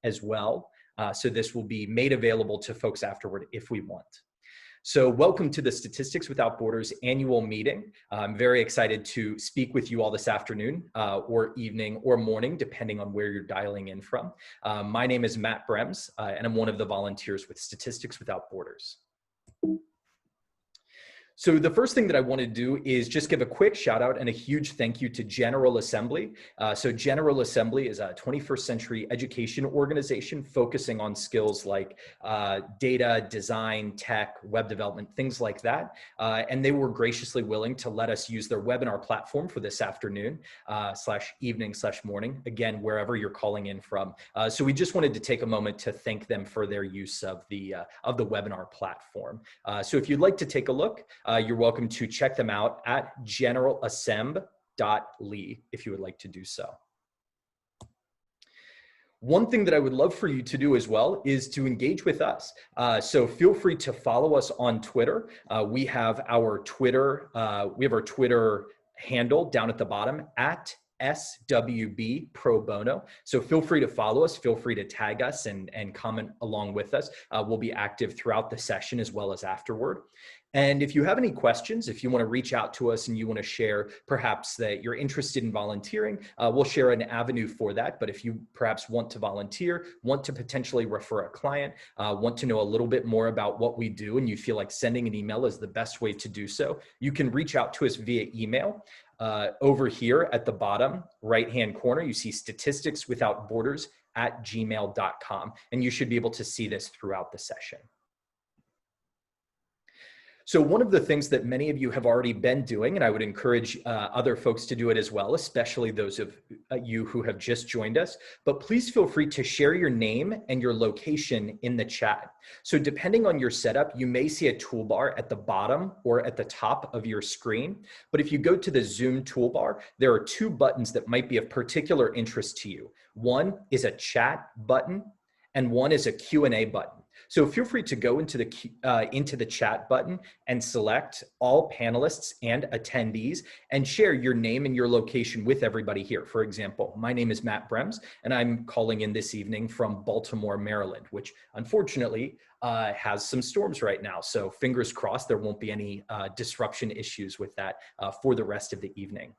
as well. So this will be made available to folks afterward if we want. So welcome to the Statistics Without Borders annual meeting. I'm very excited to speak with you all this afternoon or evening or morning, depending on where you're dialing in from. My name is Matt Brems, and I'm one of the volunteers with Statistics Without Borders. So the first thing that I want to do is just give a quick shout out and a huge thank you to General Assembly. So General Assembly is a 21st century education organization focusing on skills like data, design, tech, web development, things like that. And they were graciously willing to let us use their webinar platform for this afternoon / evening / morning, again, wherever you're calling in from. So we just wanted to take a moment to thank them for their use of the webinar platform. So if you'd like to take a look, you're welcome to check them out at generalassem.ly if you would like to do so. One thing that I would love for you to do as well is to engage with us. So feel free to follow us on Twitter. We have our Twitter handle down at the bottom at SWB Pro Bono. So feel free to follow us, feel free to tag us and comment along with us. We'll be active throughout the session as well as afterward. And if you have any questions, if you want to reach out to us and you want to share perhaps that you're interested in volunteering, we'll share an avenue for that. But if you perhaps want to volunteer, want to potentially refer a client, want to know a little bit more about what we do, and you feel like sending an email is the best way to do so, you can reach out to us via email. Over here at the bottom right-hand corner, you see statisticswithoutborders@gmail.com, and you should be able to see this throughout the session. So one of the things that many of you have already been doing, and I would encourage other folks to do it as well, especially those of you who have just joined us, but please feel free to share your name and your location in the chat. So depending on your setup, you may see a toolbar at the bottom or at the top of your screen. But if you go to the Zoom toolbar, there are two buttons that might be of particular interest to you. One is a chat button and one is a Q&A button. So feel free to go into the chat button and select all panelists and attendees and share your name and your location with everybody here. For example, my name is Matt Brems and I'm calling in this evening from Baltimore, Maryland, which unfortunately has some storms right now. So fingers crossed there won't be any disruption issues with that for the rest of the evening.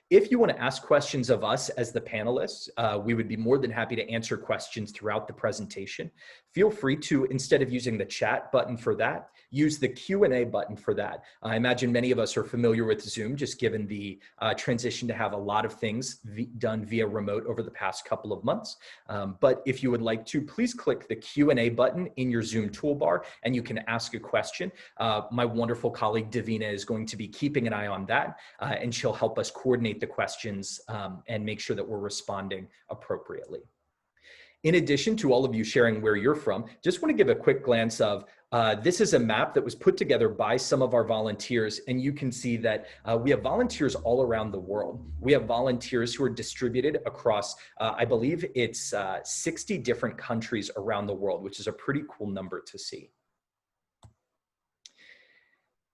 If you want to ask questions of us as the panelists, we would be more than happy to answer questions throughout the presentation. Feel free to, instead of using the chat button for that, use the Q&A button for that. I imagine many of us are familiar with Zoom, just given the transition to have a lot of things done via remote over the past couple of months. But if you would like to, please click the Q&A button in your Zoom toolbar and you can ask a question. My wonderful colleague Davina is going to be keeping an eye on that and she'll help us coordinate the questions and make sure that we're responding appropriately. In addition to all of you sharing where you're from, just want to give a quick glance of this is a map that was put together by some of our volunteers, and you can see that we have volunteers all around the world. We have volunteers who are distributed across, I believe it's 60 different countries around the world, which is a pretty cool number to see.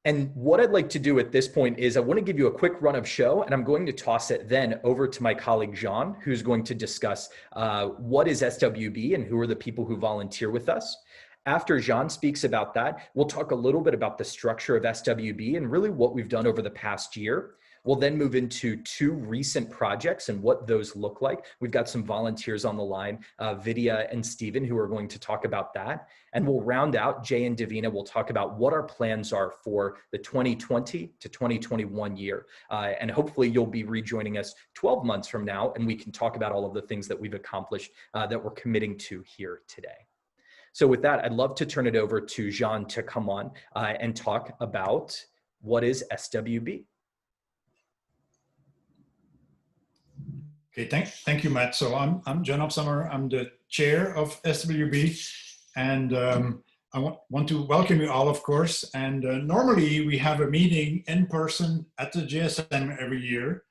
And what I'd like to do at this point is I want to give you a quick run of show, and I'm going to toss it then over to my colleague, Jean, who's going to discuss what is SWB and who are the people who volunteer with us. After Jean speaks about that, we'll talk a little bit about the structure of SWB and really what we've done over the past year. We'll then move into two recent projects and what those look like. We've got some volunteers on the line, Vidya and Stephen, who are going to talk about that. And we'll round out, Jay and Davina will talk about what our plans are for the 2020 to 2021 year. And hopefully you'll be rejoining us 12 months from now, and we can talk about all of the things that we've accomplished that we're committing to here today. So with that, I'd love to turn it over to Jean to come on and talk about what is SWB. Okay, thank you, Matt. So I'm John Upsummer. I'm the chair of SWB, and I want to welcome you all, of course. And normally we have a meeting in person at the JSM every year,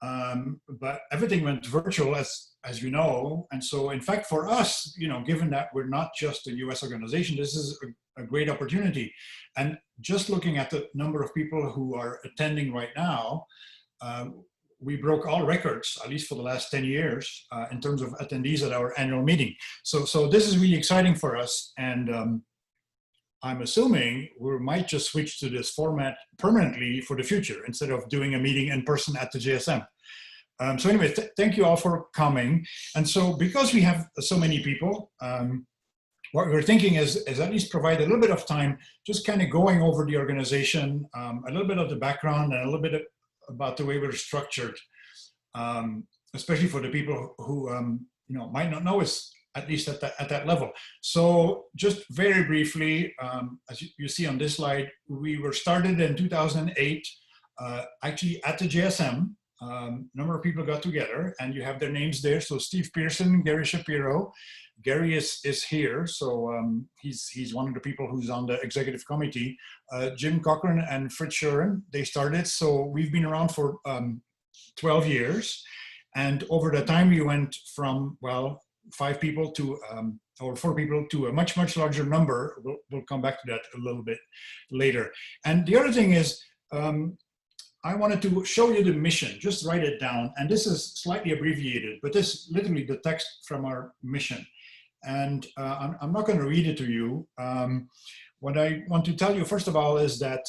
but everything went virtual, as you know. And so, in fact, for us, given that we're not just a U.S. organization, this is a great opportunity. And just looking at the number of people who are attending right now, we broke all records, at least for the last 10 years, in terms of attendees at our annual meeting. So this is really exciting for us. And I'm assuming we might just switch to this format permanently for the future instead of doing a meeting in person at the JSM. So anyway, thank you all for coming. And so because we have so many people, what we're thinking is at least provide a little bit of time, just kind of going over the organization, a little bit of the background and a little bit about the way we're structured, especially for the people who might not know us, at least at that level. So just very briefly, as you see on this slide, we were started in 2008, actually at the JSM. A number of people got together and you have their names there. So Steve Pearson, Gary Shapiro. Gary is here, so he's one of the people who's on the executive committee. Jim Cochran and Fritz Schuren, they started, so we've been around for 12 years. And over the time we went from, well, 5 people to, or 4 people to a much, much larger number. We'll come back to that a little bit later. And the other thing is, I wanted to show you the mission, just write it down. And this is slightly abbreviated, but this is literally the text from our mission. And I'm not going to read it to you. What I want to tell you, first of all, is that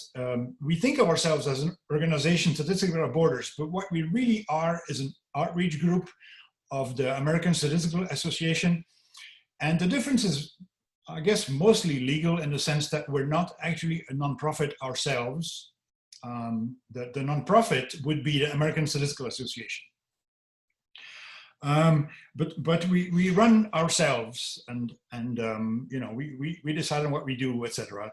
we think of ourselves as an organization, Statistics Without Borders, but what we really are is an outreach group of the American Statistical Association. And the difference is, I guess, mostly legal in the sense that we're not actually a nonprofit ourselves. The nonprofit would be the American Statistical Association. But we run ourselves, and we decide on what we do, etc.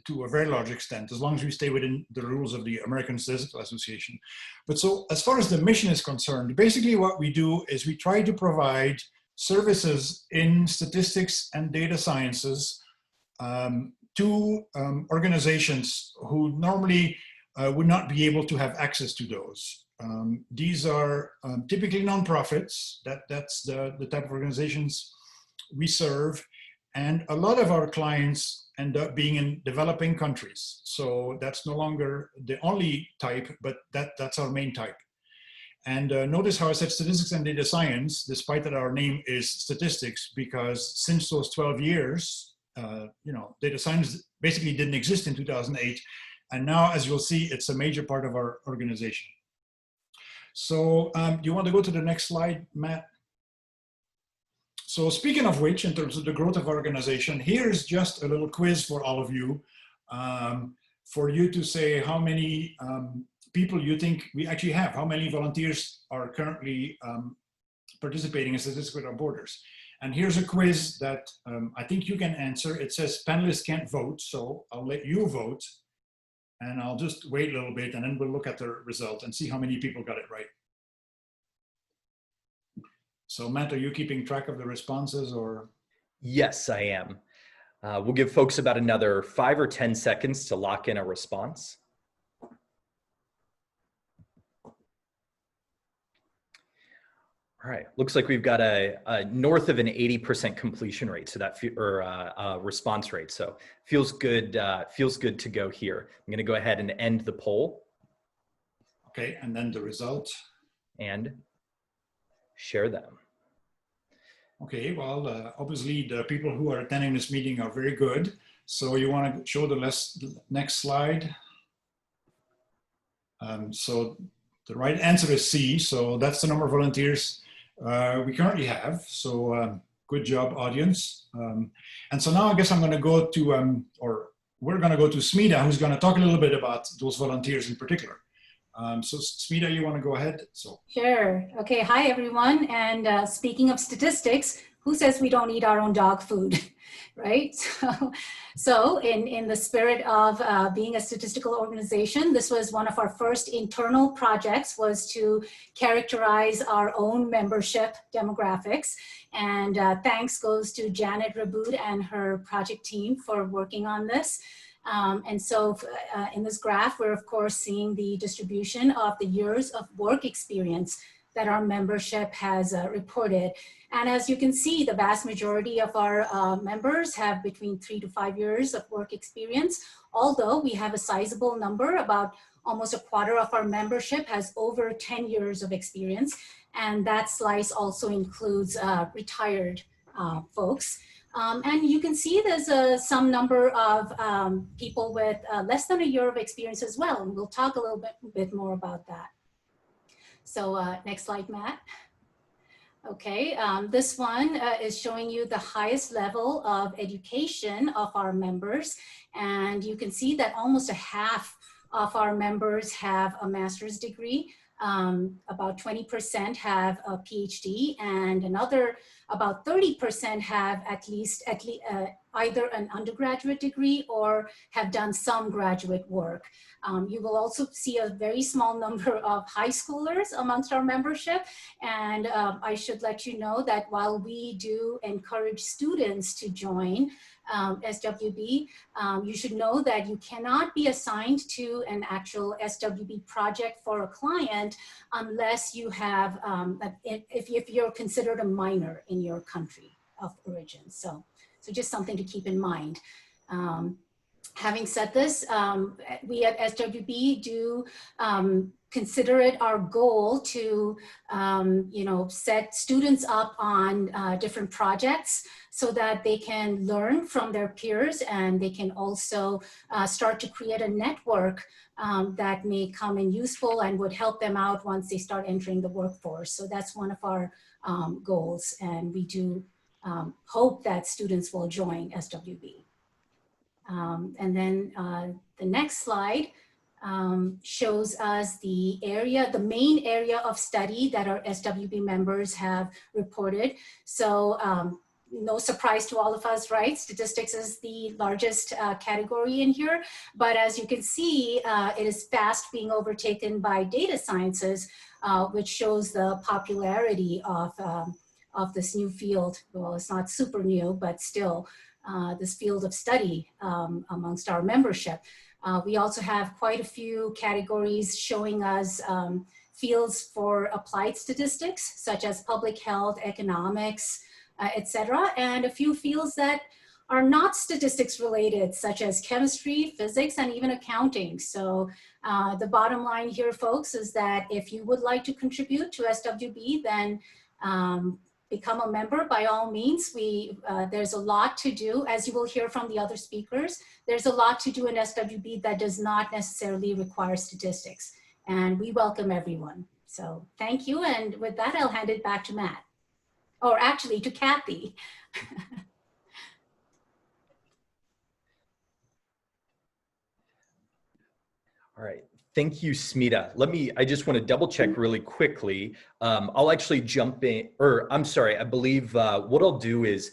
To a very large extent, as long as we stay within the rules of the American Statistical Association. But so as far as the mission is concerned, basically what we do is we try to provide services in statistics and data sciences to organizations who normally would not be able to have access to those. These are typically nonprofits. That's the type of organizations we serve. And a lot of our clients end up being in developing countries. So that's no longer the only type, but that's our main type. And notice how I said statistics and data science, despite that our name is statistics, because since those 12 years, data science basically didn't exist in 2008. And now, as you'll see, it's a major part of our organization. So do you want to go to the next slide, Matt? So speaking of which, in terms of the growth of our organization, here's just a little quiz for all of you, for you to say how many people you think we actually have, how many volunteers are currently participating in Statistics Without Borders. And here's a quiz that I think you can answer. It says panelists can't vote, so I'll let you vote. And I'll just wait a little bit and then we'll look at the result and see how many people got it right. So Matt, are you keeping track of the responses or? Yes, I am. We'll give folks about another 5 or 10 seconds to lock in a response. All right, looks like we've got a north of an 80% completion rate, so that response rate. So feels good to go here. I'm going to go ahead and end the poll. Okay, and then the result. And share them. Okay, well, obviously the people who are attending this meeting are very good. So you want to show the next slide. So the right answer is C. So that's the number of volunteers we currently have. So good job, audience. And so now I guess I'm going to go to, or we're going to go to Smita, who's going to talk a little bit about those volunteers in particular. So Smita, you want to go ahead? So. Sure. Okay. Hi, everyone. And speaking of statistics, who says we don't eat our own dog food, right? So in the spirit of being a statistical organization, this was one of our first internal projects, was to characterize our own membership demographics. And thanks goes to Janet Raboud and her project team for working on this. And so in this graph, we're of course seeing the distribution of the years of work experience that our membership has reported. And as you can see, the vast majority of our members have between 3 to 5 years of work experience, although we have a sizable number, about almost a quarter of our membership has over 10 years of experience. And that slice also includes retired folks. And you can see there's some number of people with less than a year of experience as well. And we'll talk a little bit more about that. So next slide, Matt. Okay, this one is showing you the highest level of education of our members. And you can see that almost a half of our members have a master's degree. About 20% have a PhD, and another about 30% have at least either an undergraduate degree or have done some graduate work. You will also see a very small number of high schoolers amongst our membership. And I should let you know that while we do encourage students to join SWB, you should know that you cannot be assigned to an actual SWB project for a client unless you have, if you're considered a minor in your country of origin. So just something to keep in mind. Having said this, we at SWB do consider it our goal to, set students up on different projects so that they can learn from their peers, and they can also start to create a network that may come in useful and would help them out once they start entering the workforce. So that's one of our goals, and we do hope that students will join SWB. And then the next slide shows us the main area of study that our SWB members have reported. So no surprise to all of us, right? Statistics is the largest category in here. But as you can see, it is fast being overtaken by data sciences, which shows the popularity of this new field. Well, it's not super new, but still this field of study amongst our membership. We also have quite a few categories showing us fields for applied statistics, such as public health, economics, etc., and a few fields that are not statistics related, such as chemistry, physics, and even accounting. So the bottom line here, folks, is that if you would like to contribute to SWB, then become a member by all means. There's a lot to do, as you will hear from the other speakers. There's a lot to do in SWB that does not necessarily require statistics, and we welcome everyone. So thank you, and with that, I'll hand it back to Matt, or actually to Kathy. All right. Thank you, Smita. I just want to double check really quickly. I'll actually jump in, or I'm sorry, I believe what I'll do is,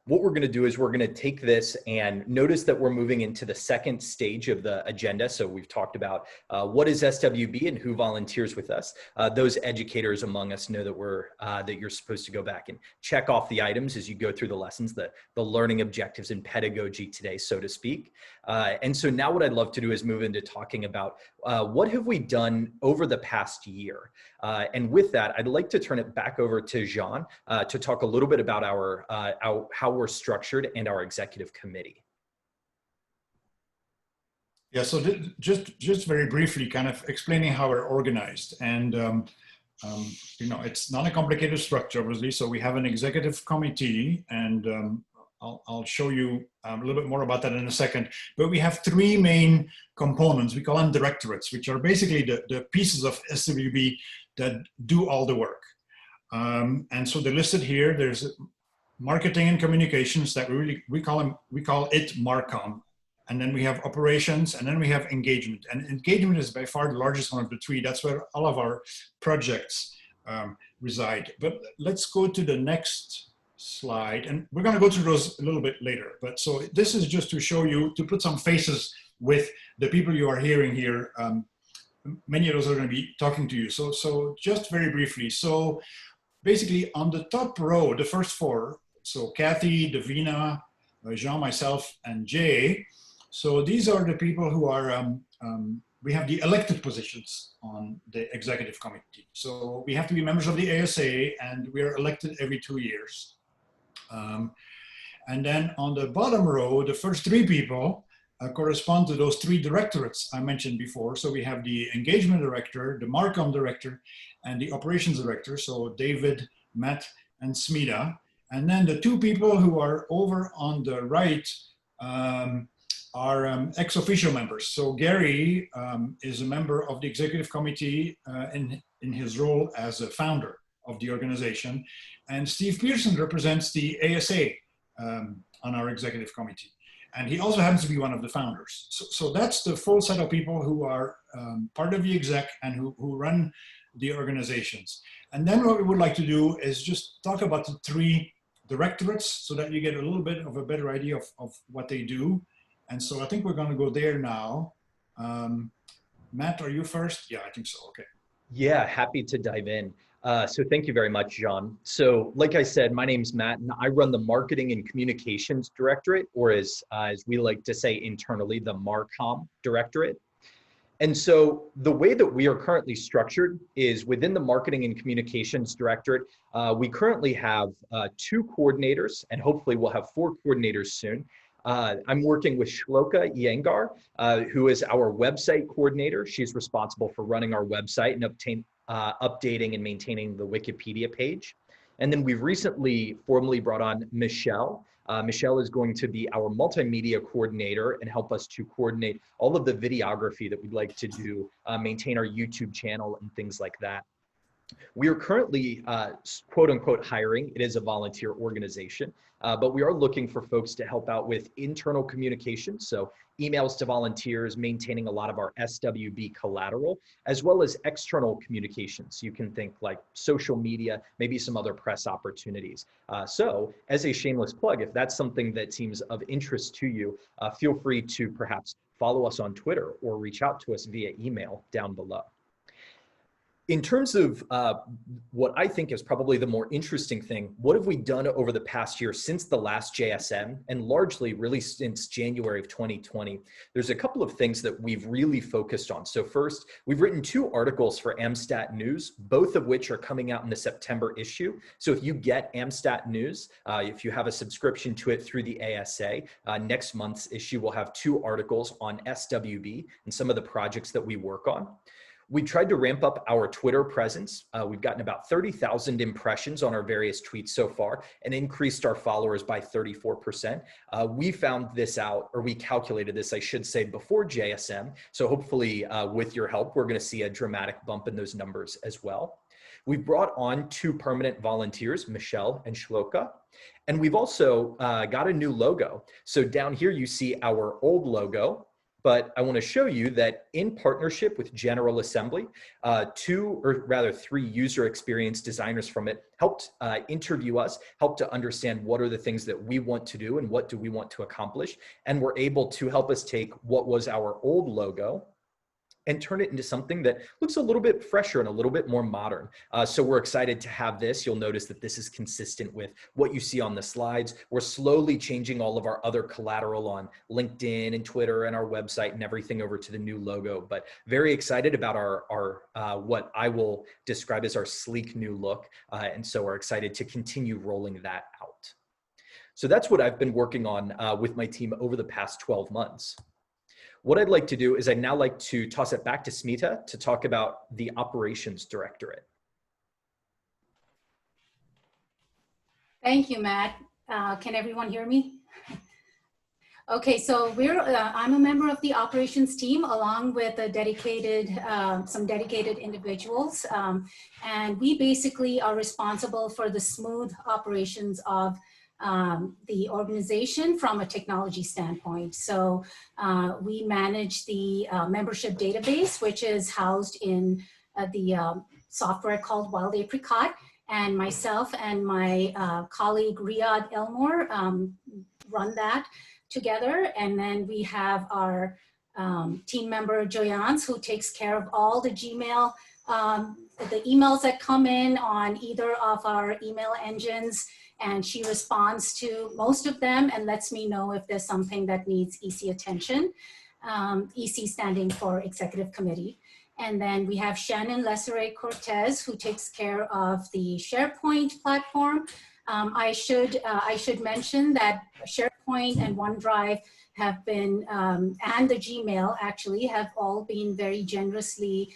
what we're going to do is we're going to take this, and notice that we're moving into the second stage of the agenda. So we've talked about what is SWB and who volunteers with us. Those educators among us know that that you're supposed to go back and check off the items as you go through the lessons, the learning objectives and pedagogy today, so to speak. And so now what I'd love to do is move into talking about what have we done over the past year. And with that, I'd like to turn it back over to Jean to talk a little bit about how we're structured and our executive committee. Yeah, so just very briefly, kind of explaining how we're organized. And, it's not a complicated structure, obviously. So we have an executive committee, and I'll show you a little bit more about that in a second. But we have three main components. We call them directorates, which are basically the pieces of SWB that do all the work. And so they're listed here. There's marketing and communications that we call it Marcom. And then we have operations, and then we have engagement. And engagement is by far the largest one of the three. That's where all of our projects reside. But let's go to the next slide. And we're going to go through those a little bit later. But so this is just to show you, to put some faces with the people you are hearing here. Many of those are going to be talking to you. So just very briefly. So basically on the top row, the first four, so Kathy, Davina, Jean, myself, and Jay. So these are the people who are, we have the elected positions on the executive committee. So we have to be members of the ASA, and we are elected every 2 years. And then on the bottom row, the first three people, correspond to those 3 directorates I mentioned before. So we have the engagement director, the Marcom director, and the operations director. So David, Matt, and Smita. And then the 2 people who are over on the right are ex officio members. So Gary is a member of the executive committee in his role as a founder of the organization. And Steve Pearson represents the ASA on our executive committee. And he also happens to be one of the founders. So that's the full set of people who are part of the exec and who run the organizations. And then what we would like to do is just talk about the 3 directorates so that you get a little bit of a better idea of what they do. And so I think we're going to go there now. Matt, are you first? Yeah, I think so. Okay. Yeah, happy to dive in. So thank you very much, John. So like I said, my name's Matt, and I run the Marketing and Communications Directorate, or as we like to say internally, the Marcom Directorate. And so the way that we are currently structured is within the Marketing and Communications Directorate, we currently have 2 coordinators, and hopefully we'll have 4 coordinators soon. I'm working with Shloka Iyengar, who is our website coordinator. She's responsible for running our website and updating and maintaining the Wikipedia page. And then we've recently formally brought on Michelle. Michelle is going to be our multimedia coordinator and help us to coordinate all of the videography that we'd like to do, maintain our YouTube channel and things like that. We are currently quote unquote hiring. It is a volunteer organization, but we are looking for folks to help out with internal communication. So emails to volunteers, maintaining a lot of our SWB collateral, as well as external communications. You can think like social media, maybe some other press opportunities. So as a shameless plug, if that's something that seems of interest to you, feel free to perhaps follow us on Twitter or reach out to us via email down below. In terms of what I think is probably the more interesting thing, what have we done over the past year since the last JSM, and largely really since January of 2020? There's a couple of things that we've really focused on. So first, we've written 2 articles for AmStat News, both of which are coming out in the September issue. So if you get AmStat News, if you have a subscription to it through the ASA, next month's issue will have 2 articles on SWB and some of the projects that we work on. We tried to ramp up our Twitter presence. We've gotten about 30,000 impressions on our various tweets so far and increased our followers by 34%. We found this out, or we calculated this, I should say, before JSM. So hopefully with your help, we're gonna see a dramatic bump in those numbers as well. We've brought on 2 permanent volunteers, Michelle and Shloka. And we've also got a new logo. So down here you see our old logo, but I want to show you that in partnership with General Assembly, 2 or rather 3 user experience designers from it helped interview us, helped to understand what are the things that we want to do and what do we want to accomplish. And were able to help us take what was our old logo and turn it into something that looks a little bit fresher and a little bit more modern. So we're excited to have this. You'll notice that this is consistent with what you see on the slides. We're slowly changing all of our other collateral on LinkedIn and Twitter and our website and everything over to the new logo, but very excited about our what I will describe as our sleek new look. And so we're excited to continue rolling that out. So that's what I've been working on with my team over the past 12 months. What I'd like to do is I'd now like to toss it back to Smita to talk about the Operations Directorate. Thank you, Matt. Can everyone hear me? Okay, so I'm a member of the operations team along with a some dedicated individuals. And we basically are responsible for the smooth operations of the organization from a technology standpoint. So we manage the membership database, which is housed in the software called Wild Apricot. And myself and my colleague Riyad Elmore run that together. And then we have our team member Joyance, who takes care of all the Gmail, the emails that come in on either of our email engines. And she responds to most of them and lets me know if there's something that needs EC attention, EC standing for Executive Committee. And then we have Shannon Lesseray Cortez, who takes care of the SharePoint platform. I should mention that SharePoint and OneDrive have been, and the Gmail actually have all been very generously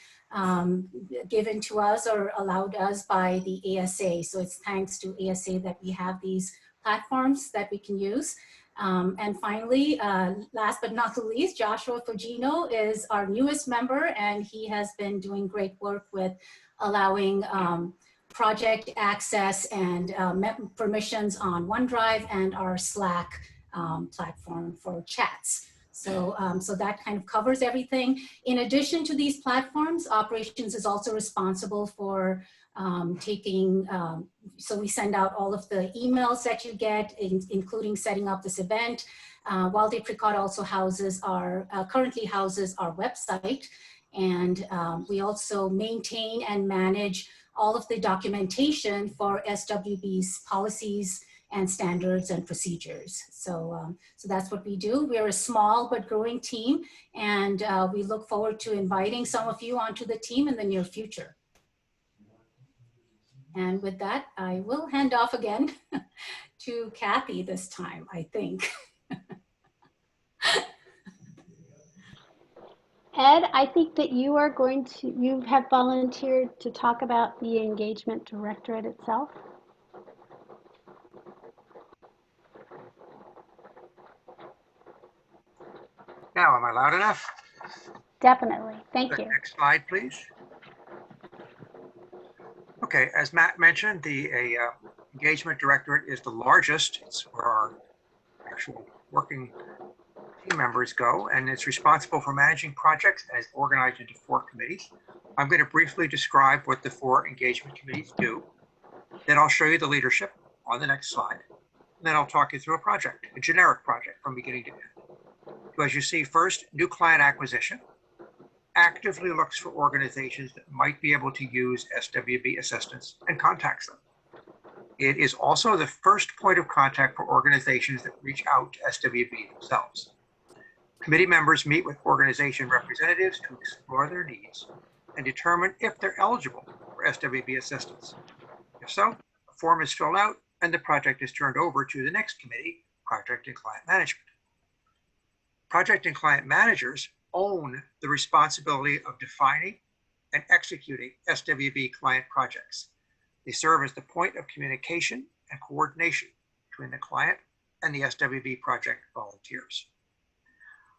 given to us or allowed us by the ASA. So it's thanks to ASA that we have these platforms that we can use. And finally, last but not the least, Joshua Fugino is our newest member, and he has been doing great work with allowing project access and permissions on OneDrive and our Slack platform for chats. So, so that kind of covers everything. In addition to these platforms, operations is also responsible for taking, so we send out all of the emails that you get, including setting up this event. While Apricot also houses our, currently houses our website. And we also maintain and manage all of the documentation for SWB's policies and standards and procedures. So, so that's what we do. We're a small but growing team, and we look forward to inviting some of you onto the team in the near future. And with that, I will hand off again to Kathy this time, I think. Ed, I think that you are going to, you have volunteered to talk about the engagement directorate itself. Now, am I loud enough? Definitely. Thank you. Next slide, please. Okay, as Matt mentioned, the engagement directorate is the largest. It's where our actual working team members go, and it's responsible for managing projects and is organized into 4 committees. I'm going to briefly describe what the 4 engagement committees do. Then I'll show you the leadership on the next slide. And then I'll talk you through a project, a generic project from beginning to end. So as you see, first, new client acquisition actively looks for organizations that might be able to use SWB assistance and contacts them. It is also the first point of contact for organizations that reach out to SWB themselves. Committee members meet with organization representatives to explore their needs and determine if they're eligible for SWB assistance. If so, a form is filled out and the project is turned over to the next committee, Project and Client Management. Project and client managers own the responsibility of defining and executing SWB client projects. They serve as the point of communication and coordination between the client and the SWB project volunteers.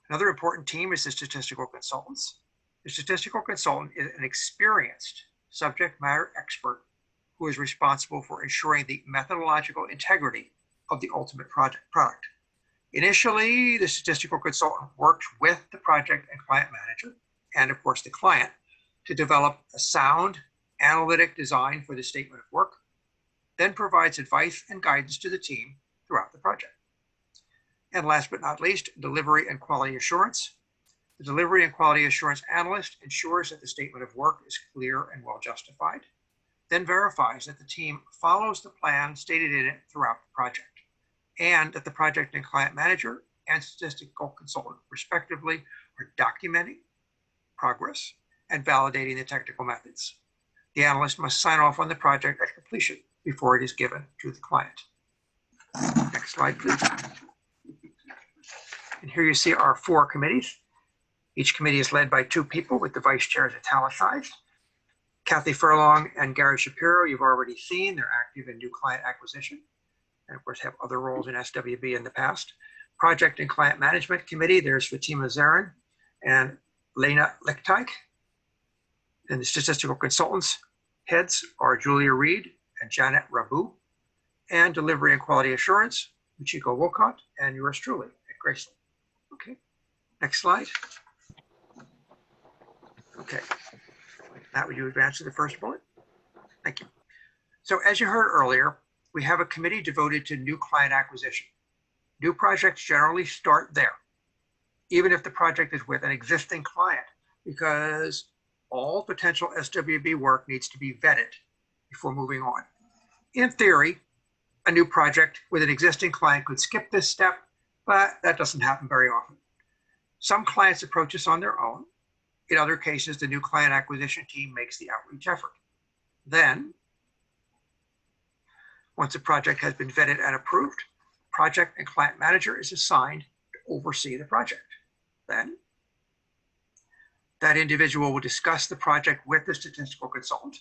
Another important team is the statistical consultants. The statistical consultant is an experienced subject matter expert who is responsible for ensuring the methodological integrity of the ultimate product. Initially, the statistical consultant worked with the project and client manager, and of course the client, to develop a sound analytic design for the statement of work, then provides advice and guidance to the team throughout the project. And last but not least, delivery and quality assurance. The delivery and quality assurance analyst ensures that the statement of work is clear and well justified, then verifies that the team follows the plan stated in it throughout the project, and that the project and client manager and statistical consultant respectively are documenting progress and validating the technical methods. The analyst must sign off on the project at completion before it is given to the client. Next slide, please. And here you see our 4 committees. Each committee is led by 2 people with the vice chairs italicized. Kathy Furlong and Gary Shapiro, you've already seen. They're active in new client acquisition, and of course have other roles in SWB in the past. Project and Client Management Committee, there's Fatima Zarin and Lena Lichtteich. And the statistical consultants heads are Julia Reed and Janet Rabu. And Delivery and Quality Assurance, Michiko Wolcott, and yours truly at Graceland. Okay, next slide. Okay, Matt, would you advance to the first bullet? Thank you. So as you heard earlier, we have a committee devoted to new client acquisition. New projects generally start there, even if the project is with an existing client, because all potential SWB work needs to be vetted before moving on. In theory, a new project with an existing client could skip this step, but that doesn't happen very often. Some clients approach us on their own. In other cases, the new client acquisition team makes the outreach effort. Then, Once a project has been vetted and approved, project and client manager is assigned to oversee the project. Then, that individual will discuss the project with the statistical consultant.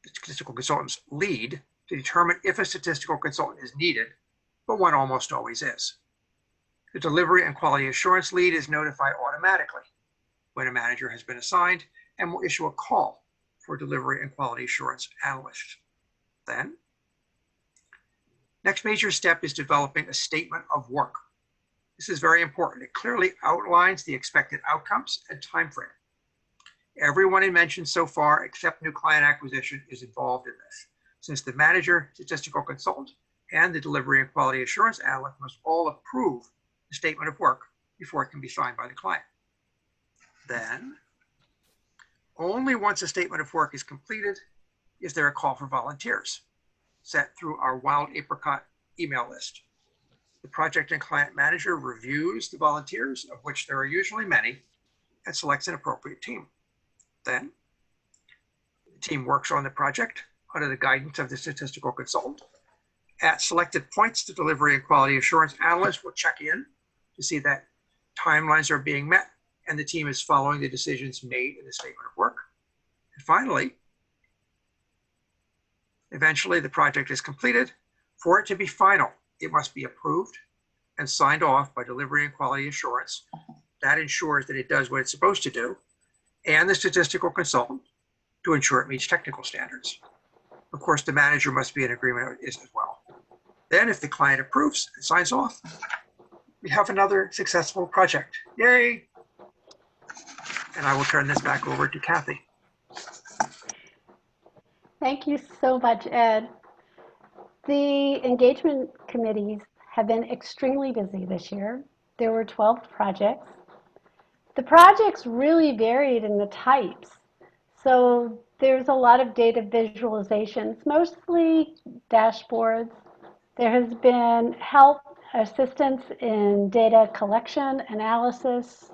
The statistical consultant's lead to determine if a statistical consultant is needed, but one almost always is. The delivery and quality assurance lead is notified automatically when a manager has been assigned and will issue a call for delivery and quality assurance analyst. Then, next major step is developing a statement of work. This is very important. It clearly outlines the expected outcomes and timeframe. Everyone mentioned so far, except new client acquisition, is involved in this, since the manager, statistical consultant, and the delivery and quality assurance analyst must all approve the statement of work before it can be signed by the client. Then, only once a statement of work is completed is there a call for volunteers, set through our Wild Apricot email list. The project and client manager reviews the volunteers, of which there are usually many, and selects an appropriate team. Then, the team works on the project under the guidance of the statistical consultant. At selected points, the delivery and quality assurance analyst will check in to see that timelines are being met and the team is following the decisions made in the statement of work. And finally, eventually the project is completed. For it to be final, it must be approved and signed off by delivery and quality assurance. That ensures that it does what it's supposed to do, and the statistical consultant to ensure it meets technical standards. Of course, the manager must be in agreement with this as well. Then if the client approves and signs off, we have another successful project. Yay! And I will turn this back over to Kathy. Thank you so much, Ed. The engagement committees have been extremely busy this year. There were 12 projects. The projects really varied in the types. So there's a lot of data visualizations, mostly dashboards. There has been help, assistance in data collection, analysis.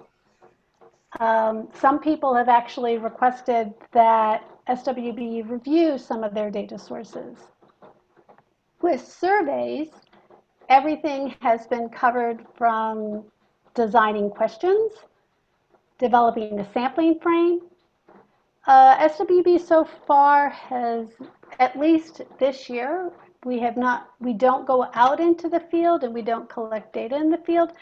Some people have actually requested that SWB review some of their data sources. With surveys, everything has been covered from designing questions, developing a sampling frame. SWB so far has, at least this year, we don't go out into the field and we don't collect data in the field.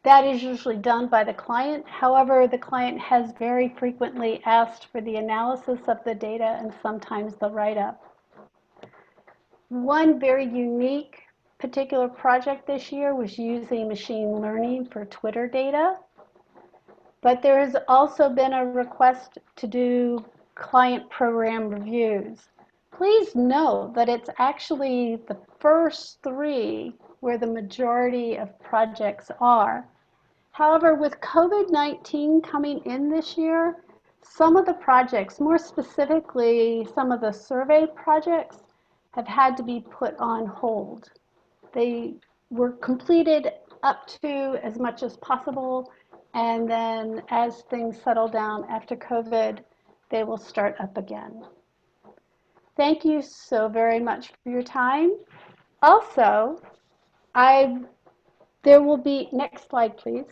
That is usually done by the client. However, the client has very frequently asked for the analysis of the data and sometimes the write-up. One very unique particular project this year was using machine learning for Twitter data. But there has also been a request to do client program reviews. Please note that it's actually the first three where the majority of projects are. However, with COVID-19 coming in this year, some of the projects, more specifically some of the survey projects, have had to be put on hold. They were completed up to as much as possible, and then as things settle down after COVID, they will start up again. Thank you so very much for your time. Also, there will be, next slide please,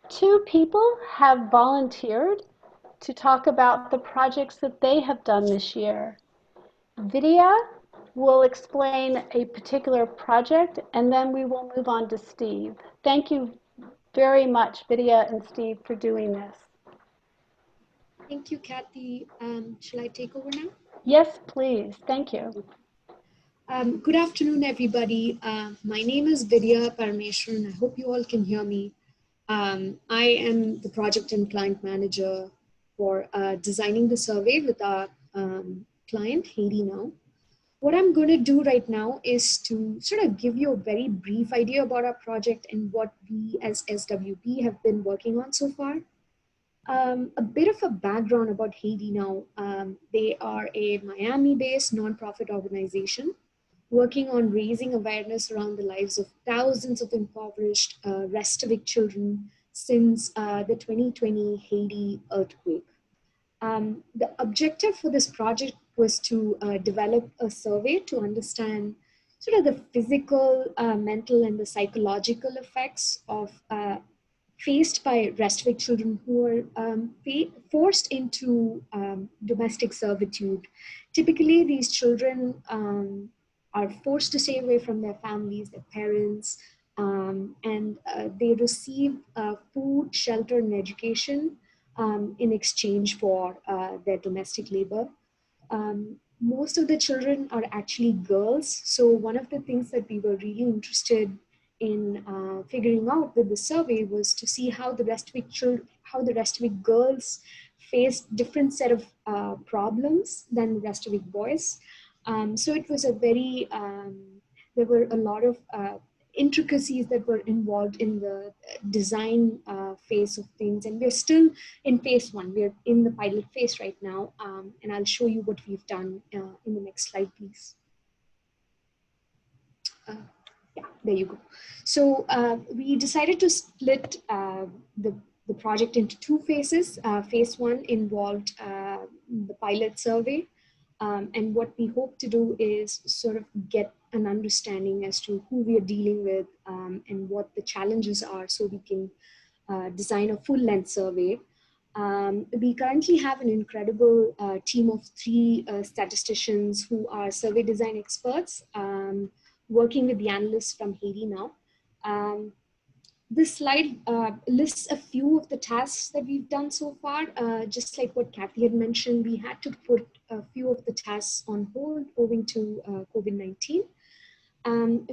2 people have volunteered to talk about the projects that they have done this year. Vidya will explain a particular project, and then we will move on to Steve. Thank you very much, Vidya and Steve, for doing this. Thank you, Kathy. Shall I take over now? Yes, please. Thank you. Good afternoon, everybody. My name is Vidya Parameshwaran. I hope you all can hear me. I am the project and client manager for designing the survey with our client, Haiti Now. What I'm going to do right now is to sort of give you a very brief idea about our project and what we as SWB have been working on so far. A bit of a background about Haiti Now. They are a Miami-based nonprofit organization working on raising awareness around the lives of thousands of impoverished restavek children since the 2020 Haiti earthquake. The objective for this project was to develop a survey to understand sort of the physical, mental, and the psychological effects of faced by Restavik children who are forced into domestic servitude. Typically, these children are forced to stay away from their families, their parents, and they receive food, shelter, and education in exchange for their domestic labor. Most of the children are actually girls. So one of the things that we were really interested in figuring out with the survey was to see how the Restavik girls faced different set of problems than the Restavik boys. So it was a very, there were a lot of intricacies that were involved in the design phase of things. And we're still in phase one. We're in the pilot phase right now. And I'll show you what we've done in the next slide, please. Yeah, there you go. So we decided to split the project into two phases. Phase one involved the pilot survey. And what we hope to do is sort of get an understanding as to who we are dealing with and what the challenges are so we can design a full-length survey. We currently have an incredible team of 3 statisticians who are survey design experts working with the analysts from Haiti now. This slide lists a few of the tasks that we've done so far. Just like what Kathy had mentioned, we had to put a few of the tasks on hold owing to COVID-19.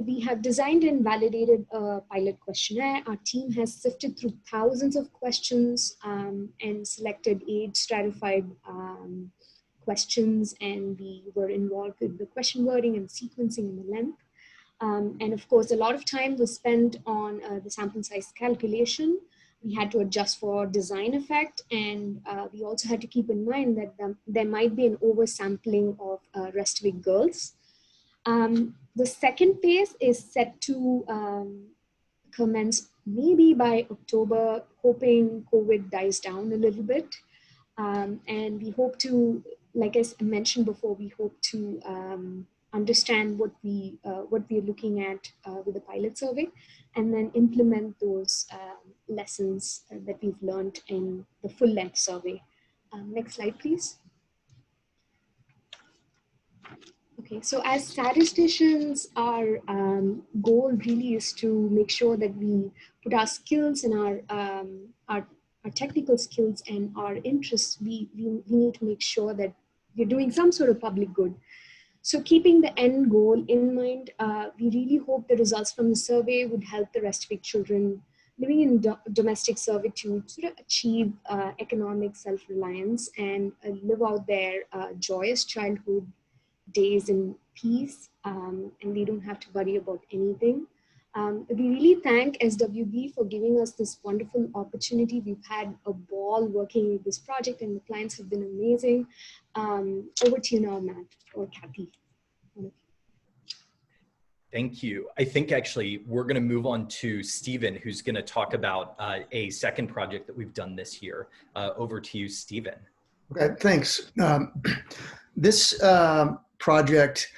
We have designed and validated a pilot questionnaire. Our team has sifted through thousands of questions and selected 8 stratified questions, and we were involved with the question wording and sequencing and the length. And of course, a lot of time was spent on the sample size calculation. We had to adjust for design effect, and we also had to keep in mind that there might be an oversampling of Restavik girls. The second phase is set to commence maybe by October, hoping COVID dies down a little bit. And we hope to, like I mentioned before, we hope to understand what we are looking at with the pilot survey, and then implement those lessons that we've learned in the full-length survey. Next slide, please. Okay, so as statisticians, our goal really is to make sure that we put our skills and our technical skills and our interests. We need to make sure that we're doing some sort of public good. So keeping the end goal in mind, we really hope the results from the survey would help the Restavik children living in domestic servitude sort of achieve economic self-reliance and live out their joyous childhood days in peace, and they don't have to worry about anything. We really thank SWB for giving us this wonderful opportunity. We've had a ball working with this project, and the clients have been amazing. Over to you now, Matt or Kathy. Thank you. I think actually we're going to move on to Stephen, who's going to talk about a second project that we've done this year. Over to you, Stephen. Okay, thanks. This project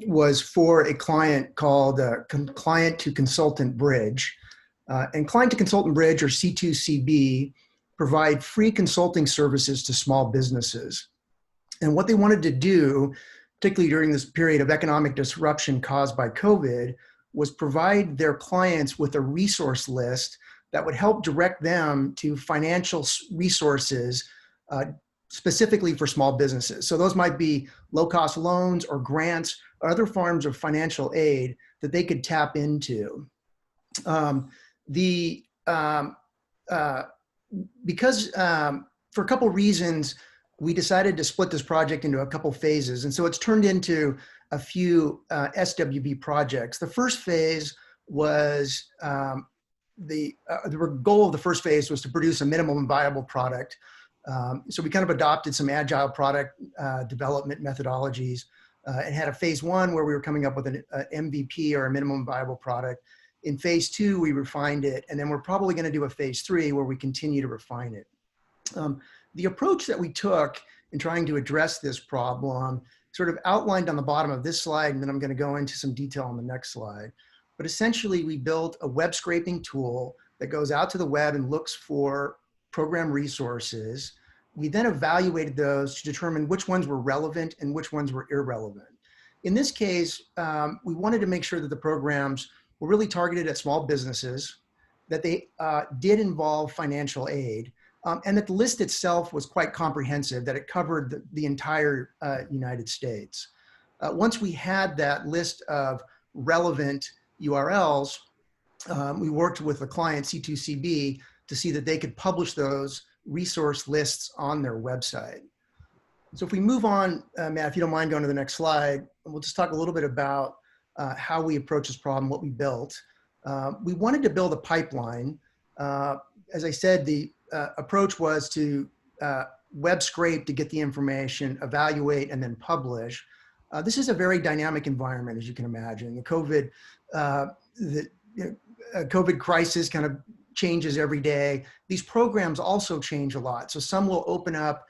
was for a client called Client to Consultant Bridge. And Client to Consultant Bridge, or C2CB, provide free consulting services to small businesses. And what they wanted to do, particularly during this period of economic disruption caused by COVID, was provide their clients with a resource list that would help direct them to financial resources specifically for small businesses. So those might be low-cost loans or grants or other forms of financial aid that they could tap into. Because for a couple reasons, we decided to split this project into a couple phases. And so it's turned into a few SWB projects. The first phase was, the goal of the first phase was to produce a minimum viable product. So we kind of adopted some agile product development methodologies and had a phase 1 where we were coming up with an MVP, or a minimum viable product. In phase 2, we refined it, and then we're probably going to do a phase 3 where we continue to refine it. The approach that we took in trying to address this problem sort of outlined on the bottom of this slide, and then I'm going to go into some detail on the next slide. But essentially, we built a web scraping tool that goes out to the web and looks for program resources. We then evaluated those to determine which ones were relevant and which ones were irrelevant. In this case, we wanted to make sure that the programs were really targeted at small businesses, that they did involve financial aid, and that the list itself was quite comprehensive, that it covered the entire United States. Once we had that list of relevant URLs, we worked with the client C2CB to see that they could publish those resource lists on their website. So if we move on, Matt, if you don't mind going to the next slide, we'll just talk a little bit about how we approach this problem, what we built. We wanted to build a pipeline. As I said, the approach was to web scrape to get the information, evaluate, and then publish. This is a very dynamic environment, as you can imagine. The COVID crisis kind of changes every day. These programs also change a lot. So some will open up,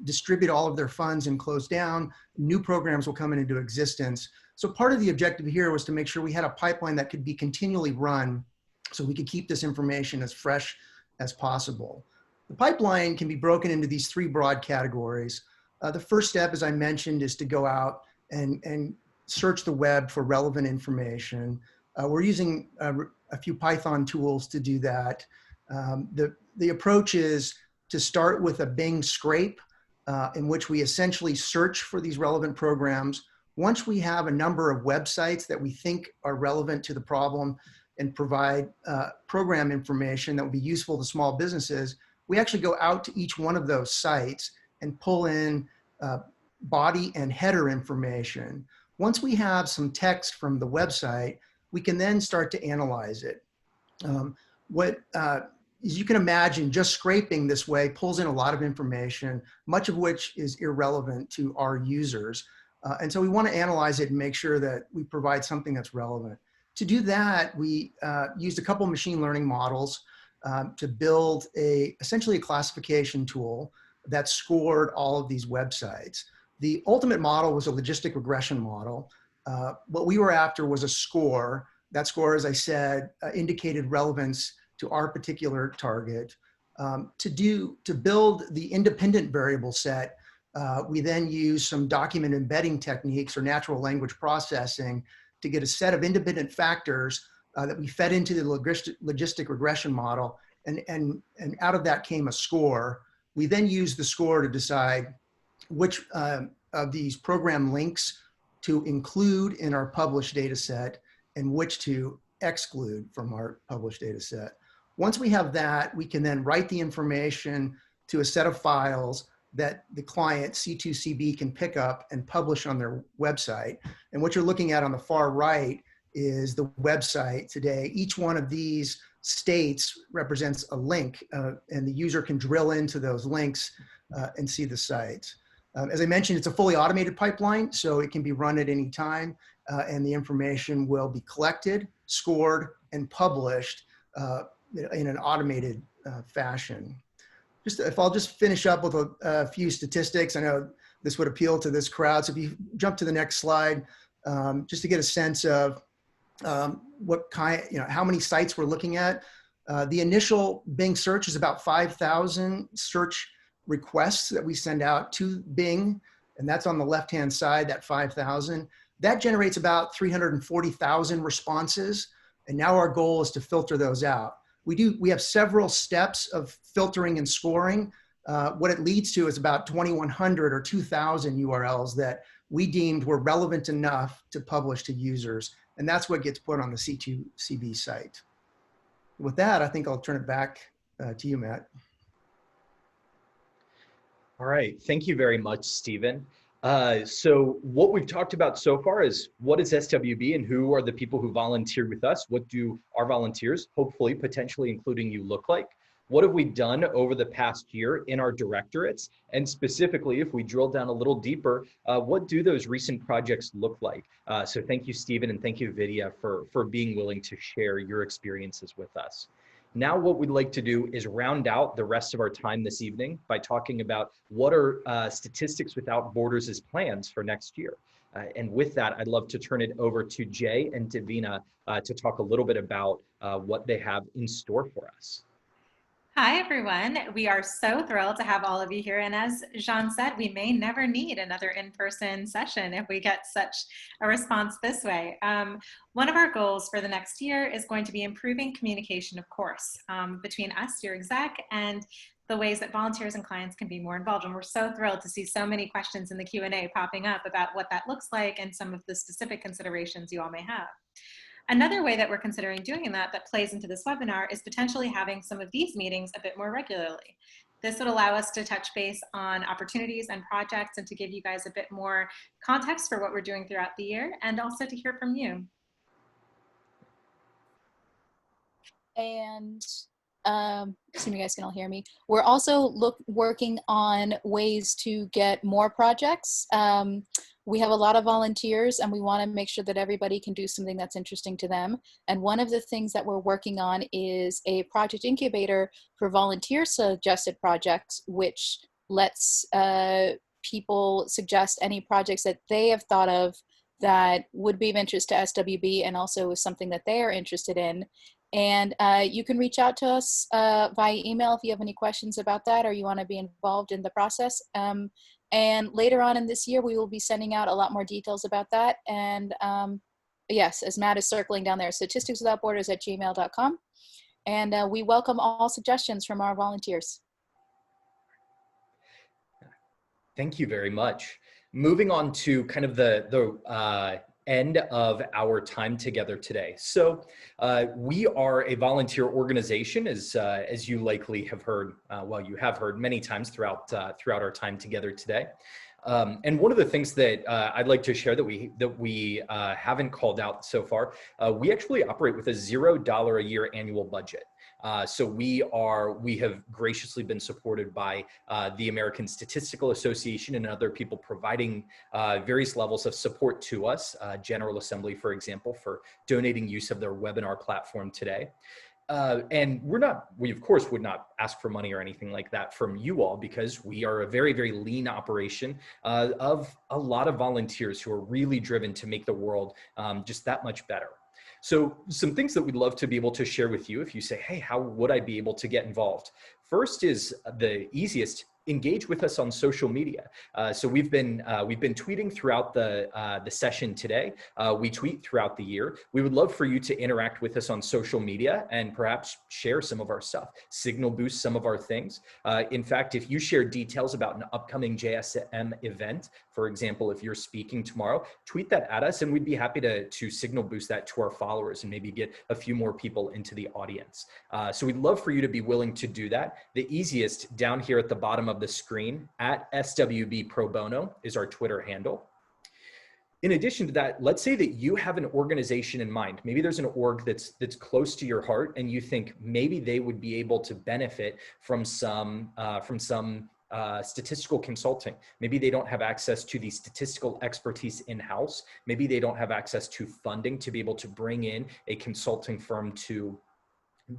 distribute all of their funds and close down. New programs will come into existence. So part of the objective here was to make sure we had a pipeline that could be continually run so we could keep this information as fresh as possible. The pipeline can be broken into these three broad categories. The first step, as I mentioned, is to go out and search the web for relevant information. We're using a few Python tools to do that. The approach is to start with a Bing scrape in which we essentially search for these relevant programs. Once we have a number of websites that we think are relevant to the problem and provide program information that will be useful to small businesses, we actually go out to each one of those sites and pull in body and header information. Once we have some text from the website, we can then start to analyze it. As you can imagine, just scraping this way pulls in a lot of information, much of which is irrelevant to our users. And so we want to analyze it and make sure that we provide something that's relevant. To do that, we used a couple of machine learning models to build essentially a classification tool that scored all of these websites. The ultimate model was a logistic regression model. What we were after was a score. That score, as I said, indicated relevance to our particular target. To build the independent variable set, we then use some document embedding techniques or natural language processing to get a set of independent factors that we fed into the logistic regression model, and out of that came a score. We then used the score to decide which of these program links to include in our published data set and which to exclude from our published data set. Once we have that, we can then write the information to a set of files that the client C2CB can pick up and publish on their website. And what you're looking at on the far right is the website today. Each one of these states represents a link, and the user can drill into those links and see the sites. As I mentioned, it's a fully automated pipeline, so it can be run at any time, and the information will be collected, scored, and published in an automated fashion. If I'll just finish up with a few statistics. I know this would appeal to this crowd. So if you jump to the next slide, just to get a sense of what kind, how many sites we're looking at. The initial Bing search is about 5,000 search requests that we send out to Bing, and that's on the left-hand side, that 5,000. That generates about 340,000 responses, and now our goal is to filter those out. We have several steps of filtering and scoring. What it leads to is about 2,100 or 2,000 URLs that we deemed were relevant enough to publish to users, and that's what gets put on the C2CB site. With that, I think I'll turn it back to you, Matt. All right, thank you very much, Stephen. So what we've talked about so far is what is SWB and who are the people who volunteer with us? What do our volunteers, hopefully, potentially including you, look like? What have we done over the past year in our directorates? And specifically, if we drill down a little deeper, what do those recent projects look like? So thank you, Stephen, and thank you, Vidya, for being willing to share your experiences with us. Now what we'd like to do is round out the rest of our time this evening by talking about what are Statistics Without Borders' plans for next year. And with that, I'd love to turn it over to Jay and Davina to talk a little bit about what they have in store for us. Hi, everyone. We are so thrilled to have all of you here. And as Jean said, we may never need another in-person session if we get such a response this way. One of our goals for the next year is going to be improving communication, of course, between us, your exec, and the ways that volunteers and clients can be more involved. And we're so thrilled to see so many questions in the Q&A popping up about what that looks like and some of the specific considerations you all may have. Another way that we're considering doing that plays into this webinar is potentially having some of these meetings a bit more regularly. This would allow us to touch base on opportunities and projects and to give you guys a bit more context for what we're doing throughout the year and also to hear from you. And assume you guys can all hear me. We're also working on ways to get more projects. We have a lot of volunteers and we want to make sure that everybody can do something that's interesting to them. And one of the things that we're working on is a project incubator for volunteer suggested projects, which lets people suggest any projects that they have thought of that would be of interest to SWB and also is something that they are interested in. And you can reach out to us via email if you have any questions about that or you want to be involved in the process. And later on in this year, we will be sending out a lot more details about that. And yes, as Matt is circling down there, statisticswithoutborders@gmail.com. And we welcome all suggestions from our volunteers. Thank you very much. Moving on to kind of the end of our time together today. So we are a volunteer organization, as you likely have heard, well, you have heard many times throughout our time together today. And one of the things that I'd like to share that we haven't called out so far, we actually operate with a $0 a year annual budget. So we have graciously been supported by the American Statistical Association and other people providing various levels of support to us, General Assembly, for example, for donating use of their webinar platform today. And we of course would not ask for money or anything like that from you all because we are a very, very lean operation of a lot of volunteers who are really driven to make the world just that much better. So some things that we'd love to be able to share with you if you say, hey, how would I be able to get involved? First is the easiest. Engage with us on social media. So we've been tweeting throughout the session today. We tweet throughout the year. We would love for you to interact with us on social media and perhaps share some of our stuff, signal boost some of our things. In fact, if you share details about an upcoming JSM event, for example, if you're speaking tomorrow, tweet that at us and we'd be happy to signal boost that to our followers and maybe get a few more people into the audience. So we'd love for you to be willing to do that. The easiest down here at the bottom of the screen at SWB Pro Bono is our Twitter handle. In addition to that, let's say that you have an organization in mind. Maybe there's an org that's close to your heart and you think maybe they would be able to benefit from some statistical consulting. Maybe they don't have access to the statistical expertise in-house. Maybe they don't have access to funding to be able to bring in a consulting firm to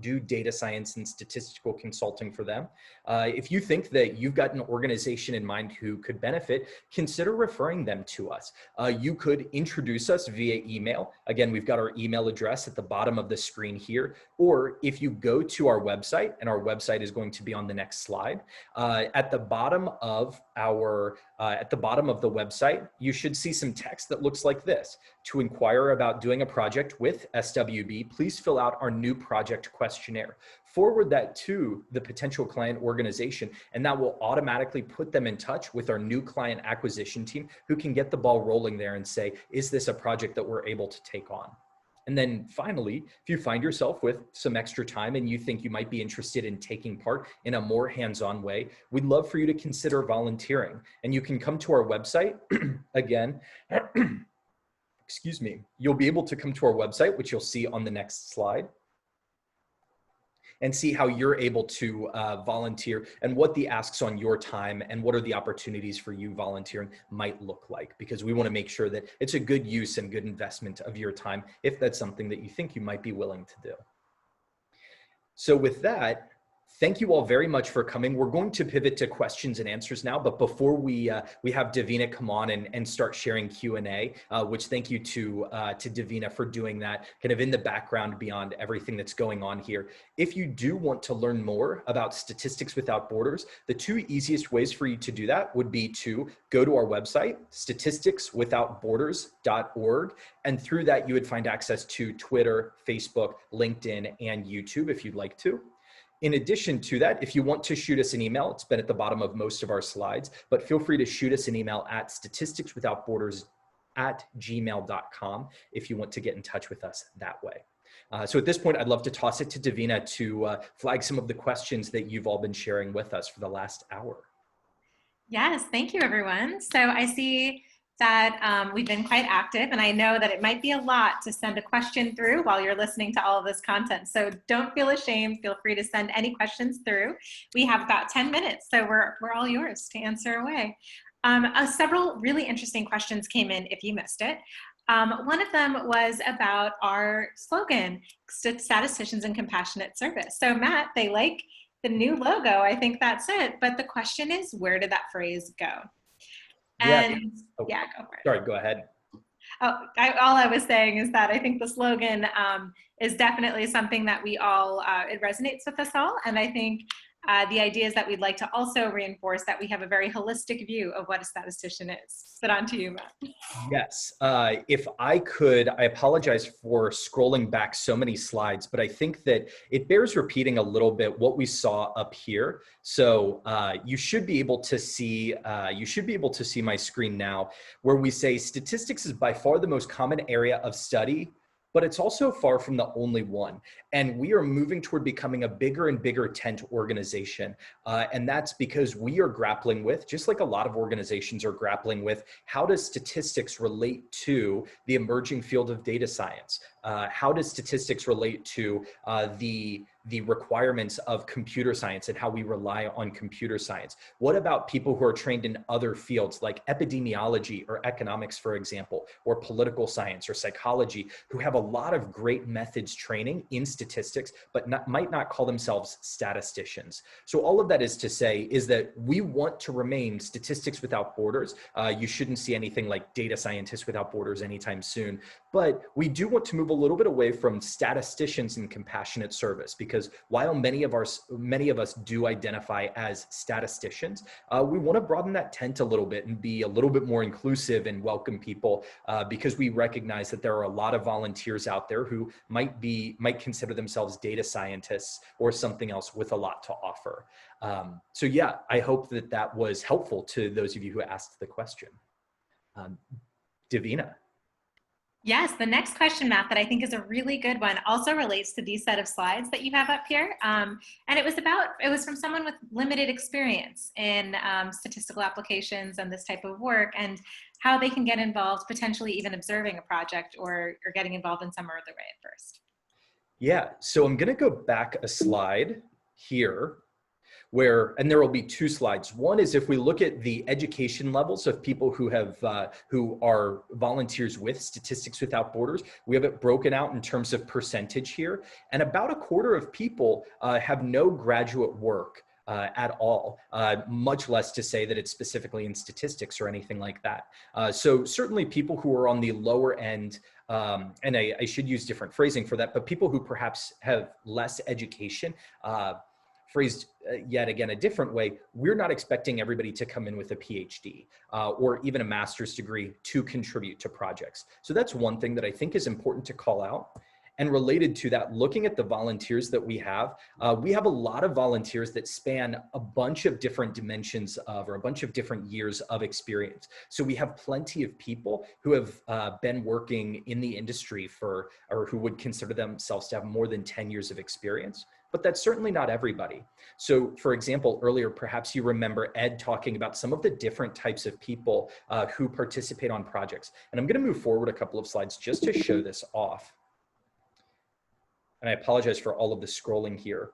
do data science and statistical consulting for them. If you think that you've got an organization in mind who could benefit, consider referring them to us. You could introduce us via email. Again, we've got our email address at the bottom of the screen here. Or if you go to our website, and our website is going to be on the next slide, at the bottom of the website, you should see some text that looks like this. To inquire about doing a project with SWB, please fill out our new project questionnaire. Forward that to the potential client organization, and that will automatically put them in touch with our new client acquisition team who can get the ball rolling there and say, is this a project that we're able to take on? And then finally, if you find yourself with some extra time and you think you might be interested in taking part in a more hands-on way, we'd love for you to consider volunteering. And you can come to our website again. Excuse me. You'll be able to come to our website, which you'll see on the next slide, and see how you're able to volunteer and what the asks on your time and what are the opportunities for you volunteering might look like, because we want to make sure that it's a good use and good investment of your time if that's something that you think you might be willing to do. So with that, thank you all very much for coming. We're going to pivot to questions and answers now, but before we have Davina come on and start sharing Q&A, which thank you to Davina for doing that kind of in the background beyond everything that's going on here. If you do want to learn more about Statistics Without Borders, the two easiest ways for you to do that would be to go to our website, statisticswithoutborders.org, and through that you would find access to Twitter, Facebook, LinkedIn, and YouTube if you'd like to. In addition to that, if you want to shoot us an email, it's been at the bottom of most of our slides, but feel free to shoot us an email at statisticswithoutborders@gmail.com if you want to get in touch with us that way. So at this point, I'd love to toss it to Davina to flag some of the questions that you've all been sharing with us for the last hour. Yes, thank you, everyone. So I see that we've been quite active, and I know that it might be a lot to send a question through while you're listening to all of this content. So don't feel ashamed. Feel free to send any questions through. We have about 10 minutes, so we're all yours to answer away. Several really interesting questions came in if you missed it. One of them was about our slogan, Statisticians in Compassionate Service. So Matt, they like the new logo. I think that's it. But the question is, where did that phrase go? And yeah, go for it. Sorry, go ahead. Oh, all I was saying is that I think the slogan is definitely something that we all, it resonates with us all. And I think the idea is that we'd like to also reinforce that we have a very holistic view of what a statistician is. But on to you, Matt. Yes, if I could, I apologize for scrolling back so many slides, but I think that it bears repeating a little bit what we saw up here. So you should be able to see, my screen now, where we say statistics is by far the most common area of study, but it's also far from the only one. And we are moving toward becoming a bigger and bigger tent organization. And that's because we are grappling with, just like a lot of organizations are grappling with, how does statistics relate to the emerging field of data science? How does statistics relate to the requirements of computer science and how we rely on computer science? What about people who are trained in other fields like epidemiology or economics, for example, or political science or psychology, who have a lot of great methods training in statistics, but might not call themselves statisticians? So all of that is to say is that we want to remain Statistics Without Borders. You shouldn't see anything like Data Scientists Without Borders anytime soon, but we do want to move a little bit away from statisticians in compassionate service, because while many of us do identify as statisticians, we want to broaden that tent a little bit and be a little bit more inclusive and welcome people, because we recognize that there are a lot of volunteers out there who might consider themselves data scientists or something else with a lot to offer. So yeah, I hope that that was helpful to those of you who asked the question. Davina. Yes, the next question, Matt, that I think is a really good one also relates to these set of slides that you have up here. And it was from someone with limited experience in statistical applications and this type of work, and how they can get involved, potentially even observing a project or getting involved in some other way at first. Yeah, so I'm gonna go back a slide here, and there will be two slides. One is if we look at the education levels of people who are volunteers with Statistics Without Borders, we have it broken out in terms of percentage here, and about a quarter of people have no graduate work at all, much less to say that it's specifically in statistics or anything like that. So certainly people who are on the lower end, and I should use different phrasing for that, but people who perhaps have less education, phrased yet again a different way, we're not expecting everybody to come in with a PhD or even a master's degree to contribute to projects. So that's one thing that I think is important to call out. And related to that, looking at the volunteers that we have a lot of volunteers that span a bunch of different dimensions or a bunch of different years of experience. So we have plenty of people who have been working in the industry or who would consider themselves to have more than 10 years of experience. But that's certainly not everybody. So for example, earlier, perhaps you remember Ed talking about some of the different types of people who participate on projects. And I'm gonna move forward a couple of slides just to show this off. And I apologize for all of the scrolling here.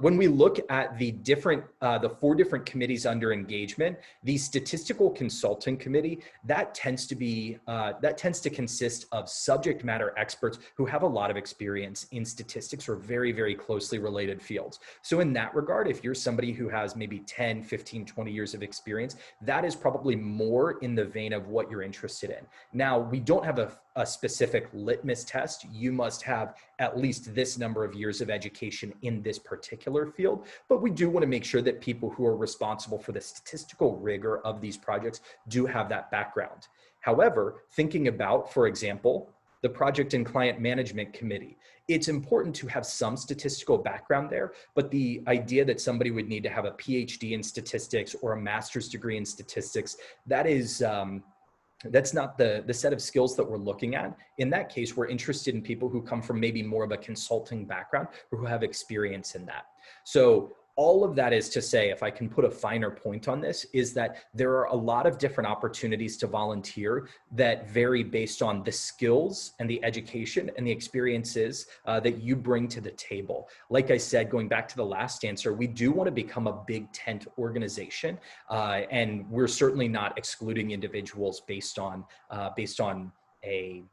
When we look at the four different committees under engagement, the statistical consulting committee, that tends to consist of subject matter experts who have a lot of experience in statistics or very, very closely related fields. So in that regard, if you're somebody who has maybe 10, 15, 20 years of experience, that is probably more in the vein of what you're interested in. Now, we don't have a specific litmus test. You must have at least this number of years of education in this particular field, but we do want to make sure that people who are responsible for the statistical rigor of these projects do have that background. However, thinking about, for example, the Project and Client Management Committee, it's important to have some statistical background there, but the idea that somebody would need to have a PhD in statistics or a master's degree in statistics, that's not the set of skills that we're looking at. In that case, we're interested in people who come from maybe more of a consulting background or who have experience in that. So all of that is to say, if I can put a finer point on this, is that there are a lot of different opportunities to volunteer that vary based on the skills and the education and the experiences that you bring to the table. Like I said, going back to the last answer, we do want to become a big tent organization, and we're certainly not excluding individuals based on a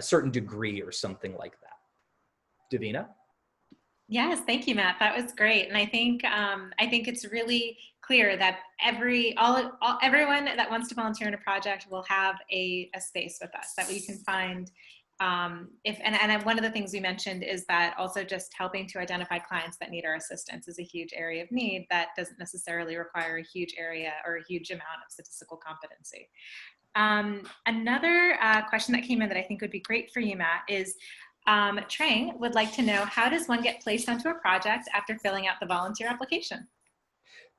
certain degree or something like that. Davina? Yes, thank you, Matt. That was great, and I think it's really clear that everyone that wants to volunteer in a project will have a space with us that we can find. And one of the things we mentioned is that also just helping to identify clients that need our assistance is a huge area of need that doesn't necessarily require a huge area or a huge amount of statistical competency. Another question that came in that I think would be great for you, Matt, is Trang would like to know, how does one get placed onto a project after filling out the volunteer application?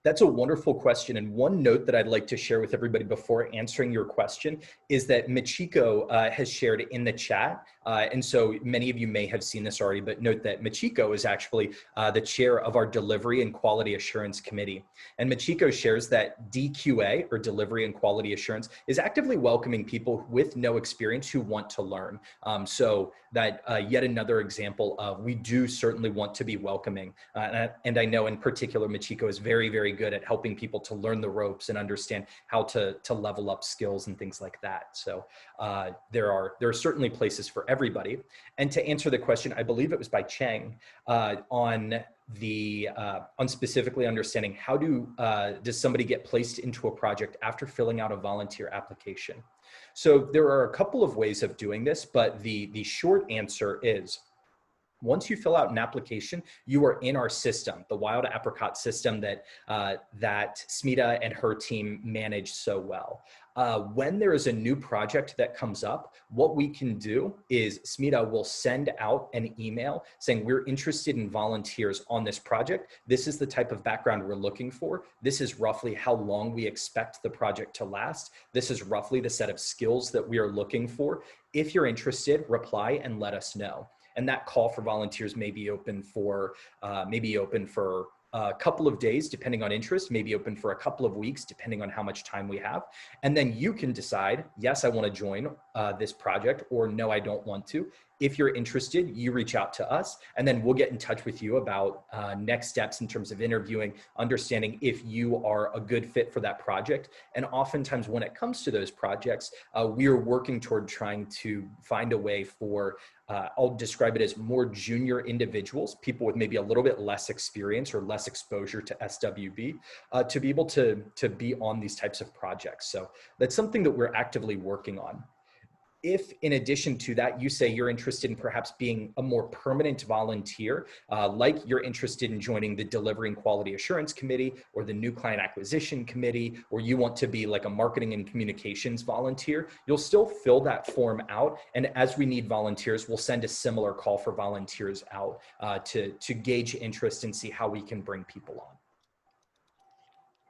That's a wonderful question. And one note that I'd like to share with everybody before answering your question is that Michiko has shared in the chat. And so many of you may have seen this already, but note that Michiko is actually the chair of our Delivery and Quality Assurance Committee. And Michiko shares that DQA, or Delivery and Quality Assurance, is actively welcoming people with no experience who want to learn. So that yet another example of, we do certainly want to be welcoming. And I know in particular, Michiko is very, very good at helping people to learn the ropes and understand how to level up skills and things like that. So there are certainly places for everybody. And to answer the question, I believe it was by Cheng, on specifically understanding how does somebody get placed into a project after filling out a volunteer application. So there are a couple of ways of doing this, but the short answer is, once you fill out an application, you are in our system, the Wild Apricot system that Smita and her team manage so well. When there is a new project that comes up, what we can do is Smita will send out an email saying, we're interested in volunteers on this project. This is the type of background we're looking for. This is roughly how long we expect the project to last. This is roughly the set of skills that we are looking for. If you're interested, reply and let us know. And that call for volunteers may be open for a couple of days, depending on interest, maybe open for a couple of weeks, depending on how much time we have. And then you can decide, yes, I want to join this project, or no, I don't want to. If you're interested, you reach out to us, and then we'll get in touch with you about next steps in terms of interviewing, understanding if you are a good fit for that project. And oftentimes when it comes to those projects, we are working toward trying to find a way for, I'll describe it as more junior individuals, people with maybe a little bit less experience or less exposure to SWB, to be able to be on these types of projects. So that's something that we're actively working on. If in addition to that, you say you're interested in perhaps being a more permanent volunteer, like you're interested in joining the Delivery and Quality Assurance Committee or the New Client Acquisition Committee, or you want to be like a marketing and communications volunteer, you'll still fill that form out. And as we need volunteers, we'll send a similar call for volunteers out to gauge interest and see how we can bring people on.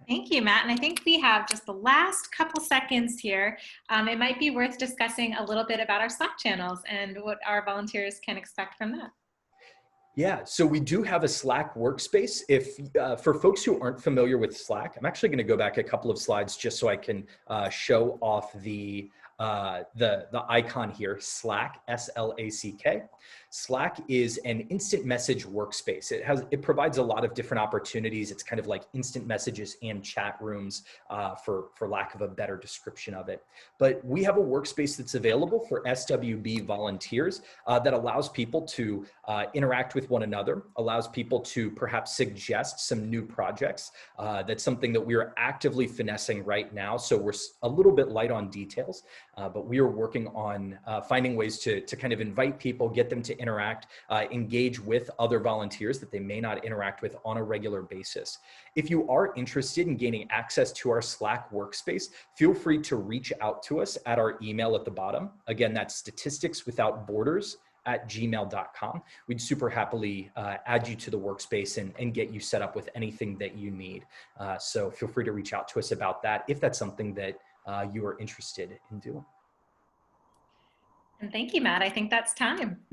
Thank you, Matt. And I think we have just the last couple seconds here. It might be worth discussing a little bit about our Slack channels and what our volunteers can expect from that. Yeah, so we do have a Slack workspace. If for folks who aren't familiar with Slack, I'm actually going to go back a couple of slides just so I can show off the icon here, Slack, S-L-A-C-K. Slack is an instant message workspace. It provides a lot of different opportunities. It's kind of like instant messages and chat rooms, for lack of a better description of it. But we have a workspace that's available for SWB volunteers that allows people to interact with one another, allows people to perhaps suggest some new projects. That's something that we are actively finessing right now. So we're a little bit light on details, but we are working on finding ways to kind of invite people, get them to interact, engage with other volunteers that they may not interact with on a regular basis. If you are interested in gaining access to our Slack workspace, feel free to reach out to us at our email at the bottom. Again, that's statisticswithoutborders@gmail.com. We'd super happily add you to the workspace and get you set up with anything that you need. So feel free to reach out to us about that if that's something that you are interested in doing. And thank you, Matt. I think that's time.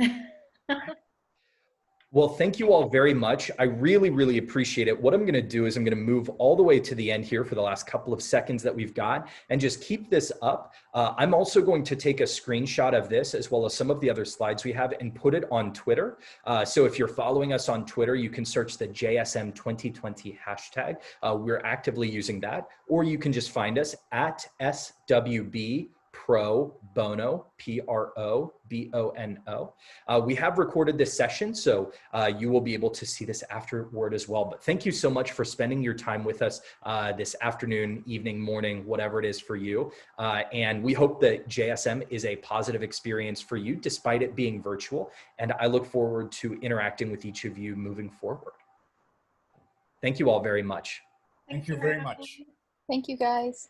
Well, thank you all very much. I really, really appreciate it. What I'm going to do is I'm going to move all the way to the end here for the last couple of seconds that we've got and just keep this up. I'm also going to take a screenshot of this as well as some of the other slides we have and put it on Twitter. So if you're following us on Twitter, you can search the JSM 2020 hashtag. We're actively using that, or you can just find us at SWB Pro Bono, PROBONO. We have recorded this session, so you will be able to see this afterward as well. But thank you so much for spending your time with us this afternoon, evening, morning, whatever it is for you. And we hope that JSM is a positive experience for you, despite it being virtual. And I look forward to interacting with each of you moving forward. Thank you all very much. Thank you very much. Thank you, guys.